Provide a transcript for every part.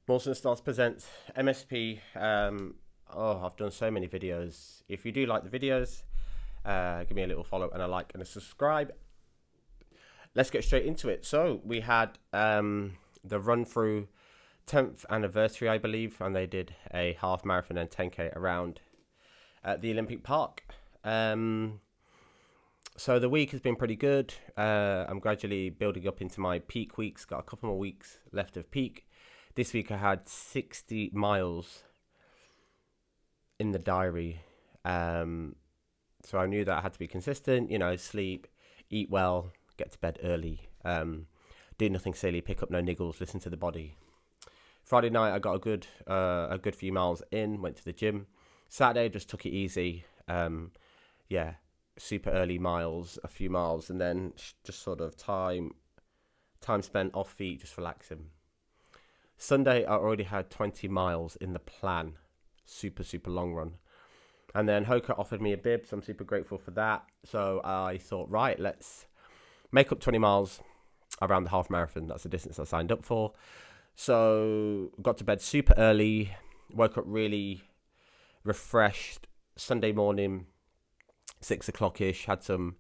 Mawson Stars presents MSP. I've done so many videos. If you do like the videos, give me a little follow and a like and a subscribe. Let's get straight into it. So we had the run through 10th anniversary, I believe, and they did a half marathon and 10k around the Olympic Park. So the week has been pretty good. I'm gradually building up into my peak weeks. Got a couple more weeks left of peak. This week I had 60 miles in the diary. So I knew that I had to be consistent, sleep, eat well, get to bed early, do nothing silly, pick up no niggles, listen to the body. Friday night I got a good few miles in, went to the gym. Saturday just took it easy. Super early miles, a few miles, and then just sort of time spent off feet, just relaxing. Sunday, I already had 20 miles in the plan. Super long run. And then Hoka offered me a bib, so I'm super grateful for that. So I thought, right, let's make up 20 miles around the half marathon. That's the distance I signed up for. So got to bed super early, woke up really refreshed. Sunday morning, 6 o'clock-ish, had some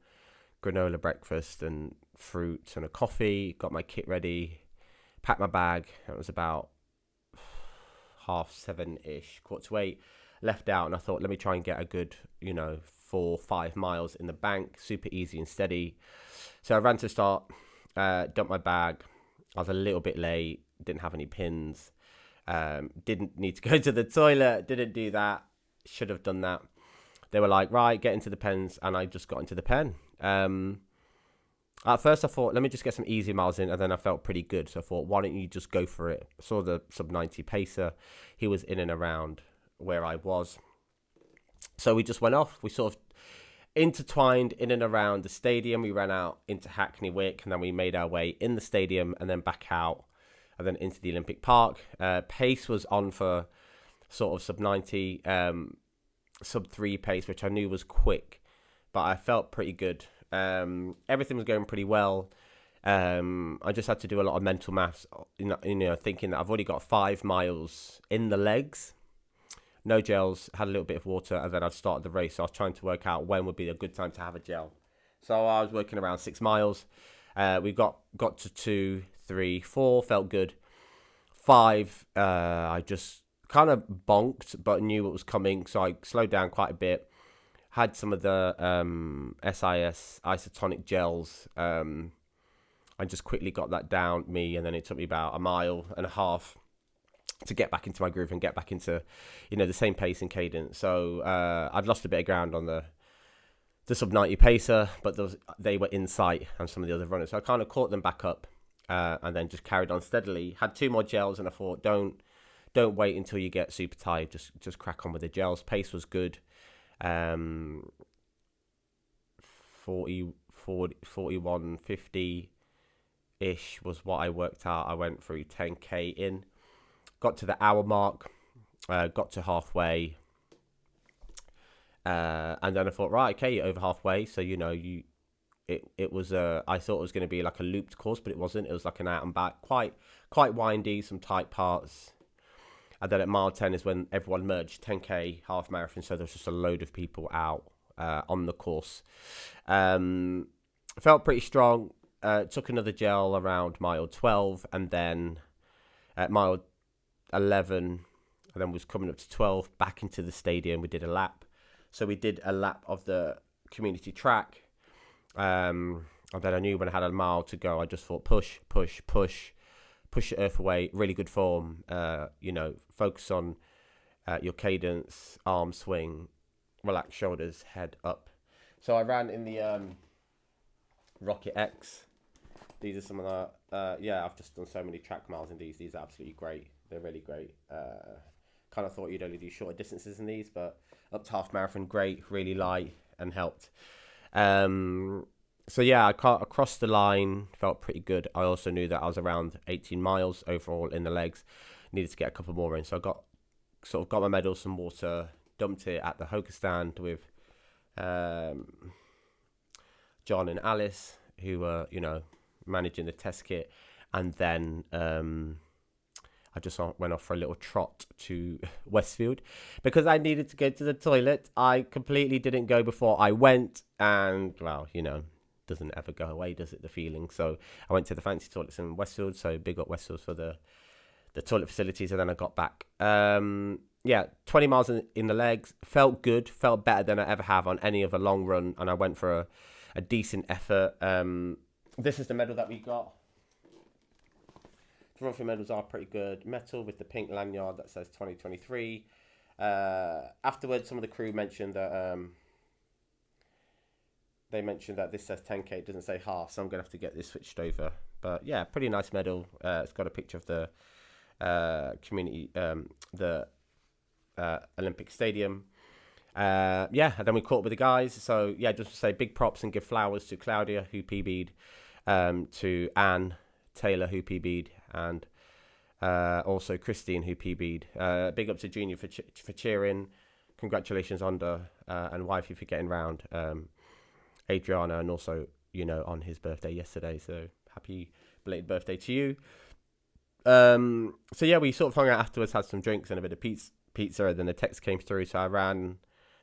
granola breakfast and fruits and a coffee, got my kit ready, packed my bag. It was about 7:30-ish, 7:45, left out, and I thought, let me try and get a good 4-5 miles in the bank, super easy and steady. So I ran to start, dumped my bag. I was a little bit late, didn't have any pins, didn't need to go to the toilet, didn't do that, should have done that. They were like, right, get into the pens, and I just got into the pen. At first I thought, let me just get some easy miles in, and then I felt pretty good. So I thought, why don't you just go for it? I saw the sub-90 pacer. He was in and around where I was. So we just went off. We sort of intertwined in and around the stadium. We ran out into Hackney Wick, and then we made our way in the stadium and then back out and then into the Olympic Park. Pace was on for sort of sub-90, sub-3 pace, which I knew was quick, but I felt pretty good. Everything was going pretty well. I just had to do a lot of mental maths, thinking that I've already got 5 miles in the legs, no gels, had a little bit of water, and then I'd started the race. So I was trying to work out when would be a good time to have a gel. So I was working around 6 miles. We got to 2, 3, 4, felt good. 5, I just kind of bonked, but knew what was coming, so I slowed down quite a bit. Had some of the SIS isotonic gels. I just quickly got that down me, and then it took me about 1.5 miles to get back into my groove and get back into, the same pace and cadence. So I'd lost a bit of ground on the sub-90 pacer, but they were in sight, and some of the other runners. So I kind of caught them back up, and then just carried on steadily. Had 2 more gels, and I thought, don't wait until you get super tired. Just crack on with the gels. Pace was good. 41, 50 ish was what I worked out. I went through 10k in, got to the hour mark, got to halfway, and then I thought, right, okay, you're over halfway. So it was I thought it was going to be like a looped course, but it wasn't. It was like an out and back, quite windy, some tight parts. And then at mile 10 is when everyone merged, 10k half marathon. So there was just a load of people out on the course. Felt pretty strong. Took another gel around mile 12, and then at mile 11, and then was coming up to 12, back into the stadium. We did a lap. So we did a lap of the community track. And then I knew when I had a mile to go, I just thought push your earth away, really good form, focus on your cadence, arm swing, relax shoulders, head up. So I ran in the Rocket X. These are some of the, I've just done so many track miles in these. These are absolutely great. They're really great. Kind of thought you'd only do shorter distances in these, but up to half marathon, great, really light and helped. So I crossed the line, felt pretty good. I also knew that I was around 18 miles overall in the legs. Needed to get a couple more in. So I got my medal, some water, dumped it at the Hoka stand with John and Alice, who were, managing the test kit. And then I just went off for a little trot to Westfield because I needed to go to the toilet. I completely didn't go before I went, and well, doesn't ever go away, does it, the feeling? So I went to the fancy toilets in Westfield, so big up Westfield for the toilet facilities, and then I got back. 20 miles in the legs, felt good, felt better than I ever have on any other long run, and I went for a decent effort. This is the medal that we got. The run-through medals are pretty good. Metal with the pink lanyard that says 2023. Afterwards, some of the crew mentioned that this says 10k, it doesn't say half, so I'm going to have to get this switched over. But yeah, pretty nice medal. It's got a picture of the community, the Olympic Stadium. And then we caught up with the guys. So yeah, just to say big props and give flowers to Claudia, who PB'd, to Anne Taylor, who PB'd, and also Christine, who PB'd. Big up to Junior for cheering. Congratulations, Onda and wifey, for getting round. Adriana, and also, on his birthday yesterday. So happy belated birthday to you. So yeah, we sort of hung out afterwards, had some drinks and a bit of pizza, and then the text came through. So I ran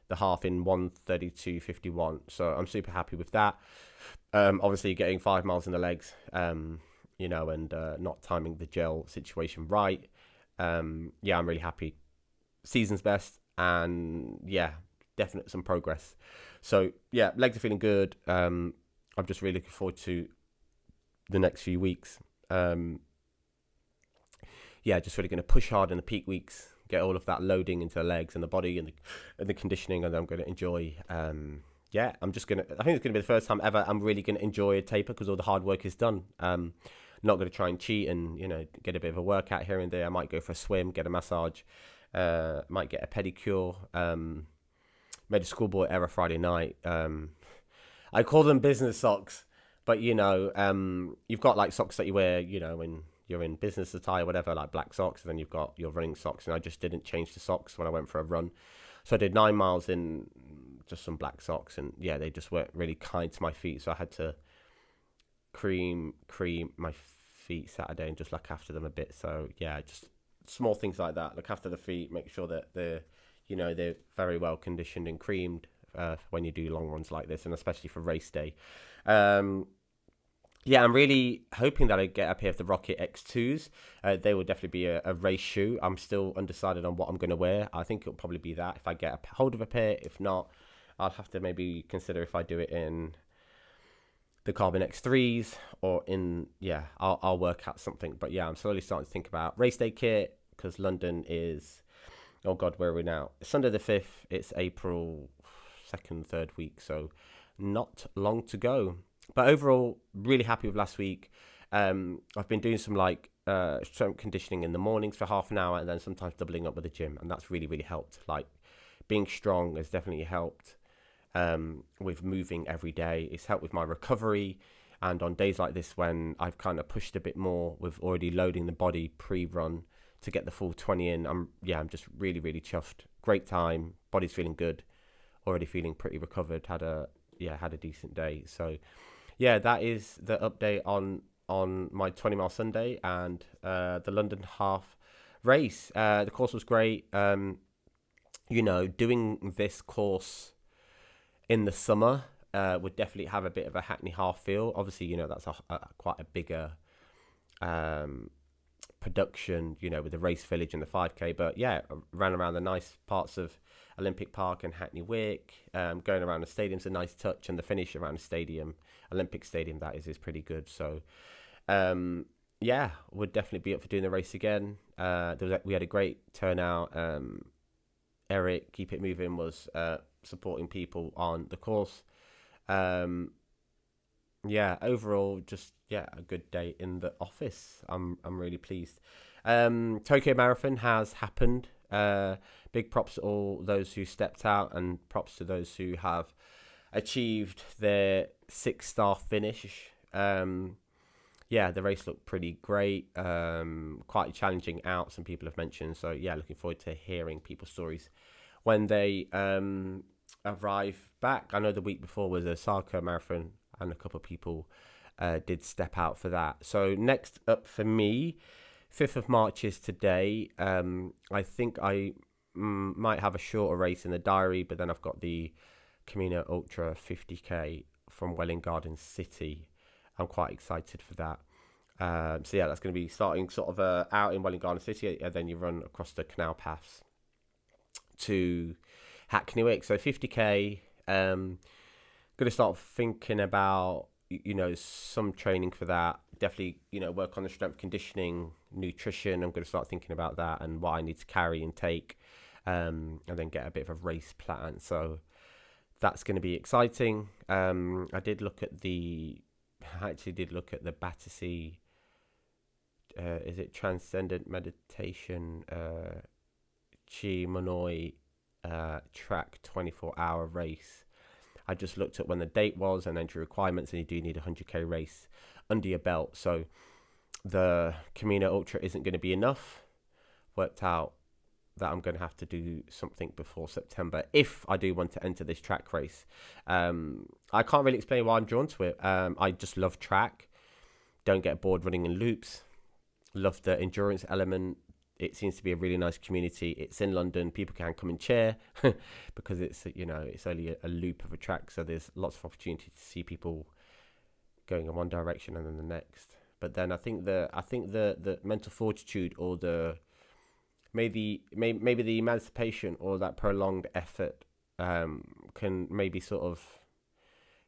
the half in 1:32:51. So I'm super happy with that. Obviously getting 5 miles in the legs, and not timing the gel situation right. I'm really happy. Season's best, and yeah, definite some progress. So yeah, legs are feeling good. I'm just really looking forward to the next few weeks. Just really going to push hard in the peak weeks, get all of that loading into the legs and the body and the conditioning, and then I'm going to enjoy. I think it's going to be the first time ever I'm really going to enjoy a taper because all the hard work is done. Not going to try and cheat and get a bit of a workout here and there. I might go for a swim, get a massage, might get a pedicure. Made a schoolboy error Friday night. I call them business socks, but you've got like socks that you wear, when you're in business attire, whatever, like black socks, and then you've got your running socks. And I just didn't change the socks when I went for a run, so I did 9 miles in just some black socks, and yeah, they just weren't really kind to my feet, so I had to cream my feet Saturday and just look after them a bit. So yeah, just small things like that. Look after the feet, make sure that they're very well conditioned and creamed when you do long runs like this, and especially for race day. I'm really hoping that I get a pair of the Rocket X2s. They will definitely be a race shoe. I'm still undecided on what I'm going to wear. I think it'll probably be that if I get a hold of a pair. If not, I'll have to maybe consider if I do it in the Carbon X3s or I'll work out something. But yeah, I'm slowly starting to think about race day kit because London is... Oh God, where are we now? Sunday the 5th. It's April 2nd, 3rd week. So not long to go. But overall, really happy with last week. I've been doing some strength conditioning in the mornings for half an hour, and then sometimes doubling up with the gym. And that's really, really helped. Like being strong has definitely helped with moving every day. It's helped with my recovery. And on days like this, when I've kind of pushed a bit more with already loading the body pre-run to get the full 20 in, I'm just really, really chuffed. Great time. Body's feeling good. Already feeling pretty recovered. Had a decent day. So yeah, that is the update on my 20 mile Sunday and the London half race. The course was great. Doing this course in the summer would definitely have a bit of a Hackney half feel. Obviously, that's quite a bigger production, with the race village and the 5k. But yeah, ran around the nice parts of Olympic Park and Hackney Wick. Going around the stadium's a nice touch, and the finish around the stadium, Olympic Stadium, that is pretty good. So would definitely be up for doing the race again. We had a great turnout. Eric, Keep It Moving, was supporting people on the course. Overall, just a good day in the office. I'm really pleased. Tokyo Marathon has happened. Big props to all those who stepped out, and props to those who have achieved their 6-star finish. The race looked pretty great. Quite challenging out, some people have mentioned. So yeah, looking forward to hearing people's stories when they arrive back. I know the week before was a Osaka Marathon, and a couple of people did step out for that. So next up for me, 5th of March is today. I think I might have a shorter race in the diary, but then I've got the Camino Ultra 50k from Welwyn Garden City. I'm quite excited for that. So yeah, that's going to be starting sort of out in Welwyn Garden City, and then you run across the canal paths to Hackney Wick. So 50k. Going to start thinking about some training for that. Definitely work on the strength conditioning, nutrition. I'm going to start thinking about that and what I need to carry and take, and then get a bit of a race plan. So that's going to be exciting. I actually did look at the Battersea. Is it Transcendent Meditation Chi Monoi track 24-hour race? I just looked at when the date was and entry requirements, and you do need a 100k race under your belt. So the Camino Ultra isn't going to be enough. Worked out that I'm going to have to do something before September if I do want to enter this track race. I can't really explain why I'm drawn to it. I just love track. Don't get bored running in loops. Love the endurance element. It seems to be a really nice community. It's in London. People can come and cheer because it's it's only a loop of a track, so there's lots of opportunity to see people going in one direction and then the next. But then I think the mental fortitude, or maybe the emancipation, or that prolonged effort can maybe sort of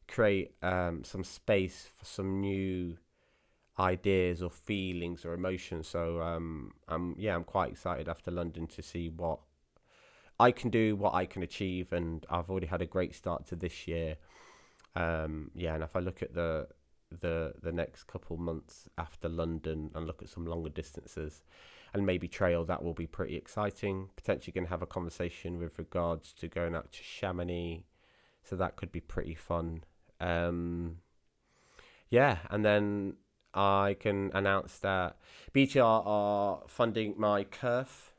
create some space for some new ideas or feelings or emotions. So I'm quite excited after London to see what I can do, what I can achieve, and I've already had a great start to this year. And if I look at the next couple months after London and look at some longer distances and maybe trail, that will be pretty exciting. Potentially going to have a conversation with regards to going out to Chamonix, so that could be pretty fun. And then I can announce that BTR are funding my Curve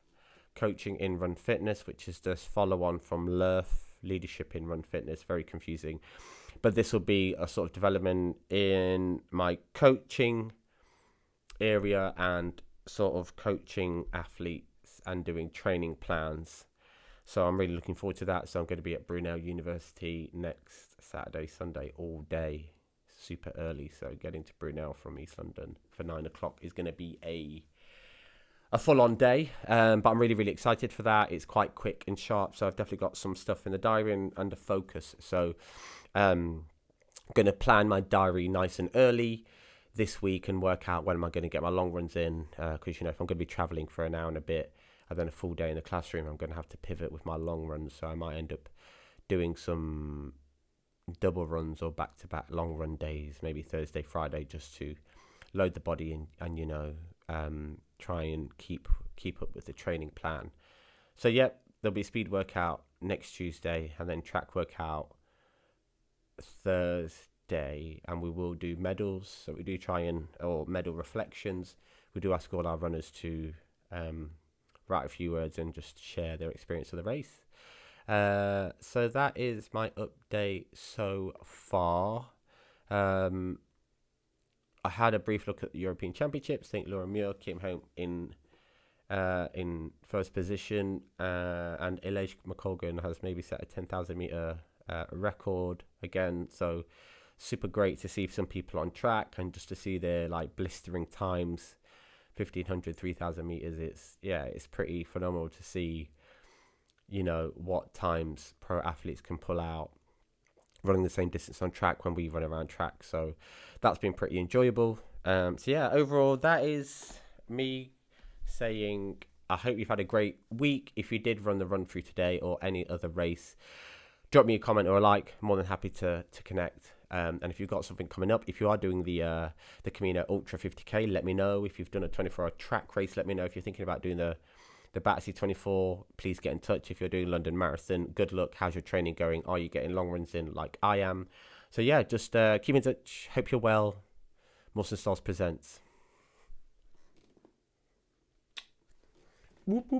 coaching in Run Fitness, which is the follow-on from LERF, Leadership in Run Fitness. Very confusing. But this will be a sort of development in my coaching area and sort of coaching athletes and doing training plans. So I'm really looking forward to that. So I'm going to be at Brunel University next Saturday, Sunday, all day. Super early, so getting to Brunel from East London for 9 o'clock is going to be a full-on day, but I'm really excited for that. It's quite quick and sharp, so I've definitely got some stuff in the diary and under focus. So I'm going to plan my diary nice and early this week and work out when am I going to get my long runs in, because if I'm going to be traveling for an hour and a bit and then a full day in the classroom, I'm going to have to pivot with my long runs. So I might end up doing some double runs or back-to-back long run days, maybe Thursday, Friday, just to load the body and try and keep up with the training plan. So there'll be a speed workout next Tuesday and then track workout Thursday, and we will do medals. So we do or medal reflections. We do ask all our runners to write a few words and just share their experience of the race. So that is my update so far. I had a brief look at the European Championships. I think Laura Muir came home in first position, and Elage McColgan has maybe set a 10,000 meter record again. So super great to see some people on track and just to see their blistering times, 1,500, 3,000 meters. It's pretty phenomenal to see what times pro athletes can pull out running the same distance on track when we run around track. So that's been pretty enjoyable. Overall, that is me saying I hope you've had a great week. If you did run the run through today or any other race, drop me a comment or a like. I'm more than happy to connect. And if you've got something coming up, if you are doing the Camino Ultra 50k, let me know. If you've done a 24-hour track race, let me know. If you're thinking about doing the Battersea 24, please get in touch. If you're doing London Marathon, good luck. How's your training going? Are you getting long runs in like I am? So just keep in touch. Hope you're well. Mawson Stars presents. Whoop, whoop.